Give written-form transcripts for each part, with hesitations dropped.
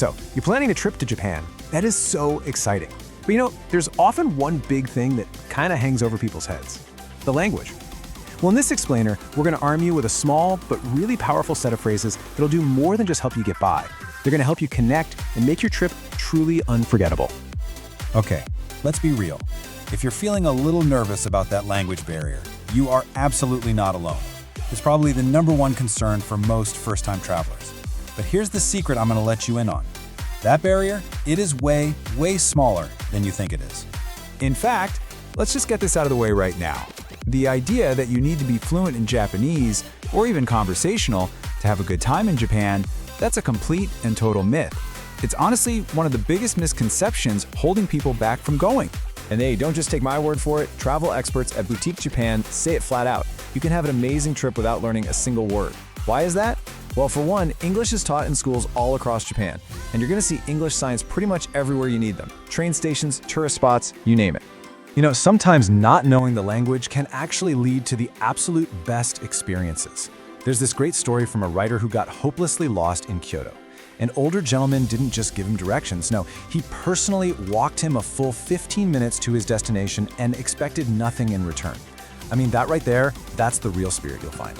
So, you're planning a trip to Japan. That is so exciting. But there's often one big thing that kind of hangs over people's heads: the language. Well, in this explainer, we're going to arm you with a small but really powerful set of phrases that'll do more than just help you get by. They're going to help you connect and make your trip truly unforgettable. Okay, let's be real. If you're feeling a little nervous about that language barrier, you are absolutely not alone. It's probably the #1 concern for most first-time travelers. But here's the secret I'm going to let you in on. That barrier, it is way, way smaller than you think it is. In fact, let's just get this out of the way right now. The idea that you need to be fluent in Japanese, or even conversational, to have a good time in Japan, that's a complete and total myth. It's honestly one of the biggest misconceptions holding people back from going. And hey, don't just take my word for it. Travel experts at Boutique Japan say it flat out. You can have an amazing trip without learning a single word. Why is that? Well, for one, English is taught in schools all across Japan, and you're going to see English signs pretty much everywhere you need them. Train stations, tourist spots, you name it. Sometimes not knowing the language can actually lead to the absolute best experiences. There's this great story from a writer who got hopelessly lost in Kyoto. An older gentleman didn't just give him directions. No, he personally walked him a full 15 minutes to his destination and expected nothing in return. That right there, that's the real spirit you'll find.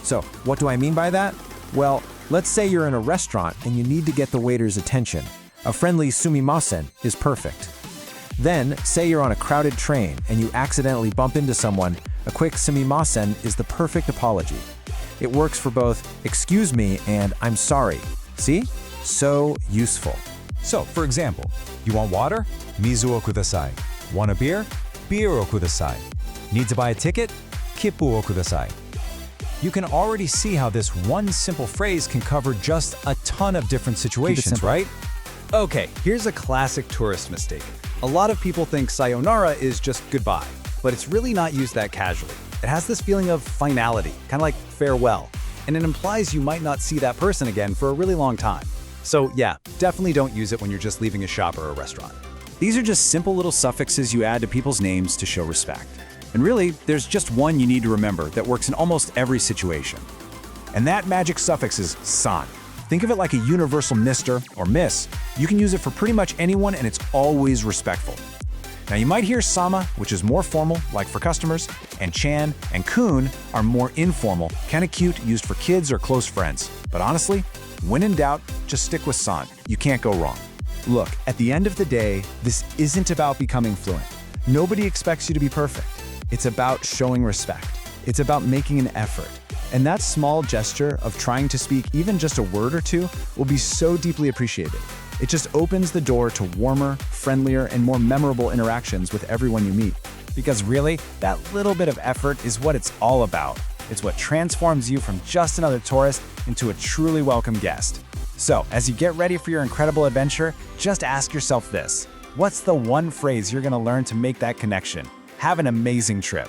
So, what do I mean by that? Well, let's say you're in a restaurant and you need to get the waiter's attention. A friendly sumimasen is perfect. Then, say you're on a crowded train and you accidentally bump into someone, a quick sumimasen is the perfect apology. It works for both "excuse me" and "I'm sorry." See? So useful. So, for example, you want water? Mizu o kudasai. Want a beer? Beer o kudasai. Need to buy a ticket? Kippu o kudasai. You can already see how this one simple phrase can cover just a ton of different situations, right? Okay, here's a classic tourist mistake. A lot of people think sayonara is just goodbye, but it's really not used that casually. It has this feeling of finality, kind of like farewell, and it implies you might not see that person again for a really long time. So yeah, definitely don't use it when you're just leaving a shop or a restaurant. These are just simple little suffixes you add to people's names to show respect. And really, there's just one you need to remember that works in almost every situation. And that magic suffix is san. Think of it like a universal Mr. or Miss. You can use it for pretty much anyone, and it's always respectful. Now, you might hear sama, which is more formal, like for customers, and chan and kun are more informal, kind of cute, used for kids or close friends. But honestly, when in doubt, just stick with san. You can't go wrong. Look, at the end of the day, this isn't about becoming fluent. Nobody expects you to be perfect. It's about showing respect. It's about making an effort. And that small gesture of trying to speak even just a word or two will be so deeply appreciated. It just opens the door to warmer, friendlier, and more memorable interactions with everyone you meet. Because really, that little bit of effort is what it's all about. It's what transforms you from just another tourist into a truly welcome guest. So, as you get ready for your incredible adventure, just ask yourself this: what's the one phrase you're going to learn to make that connection? Have an amazing trip.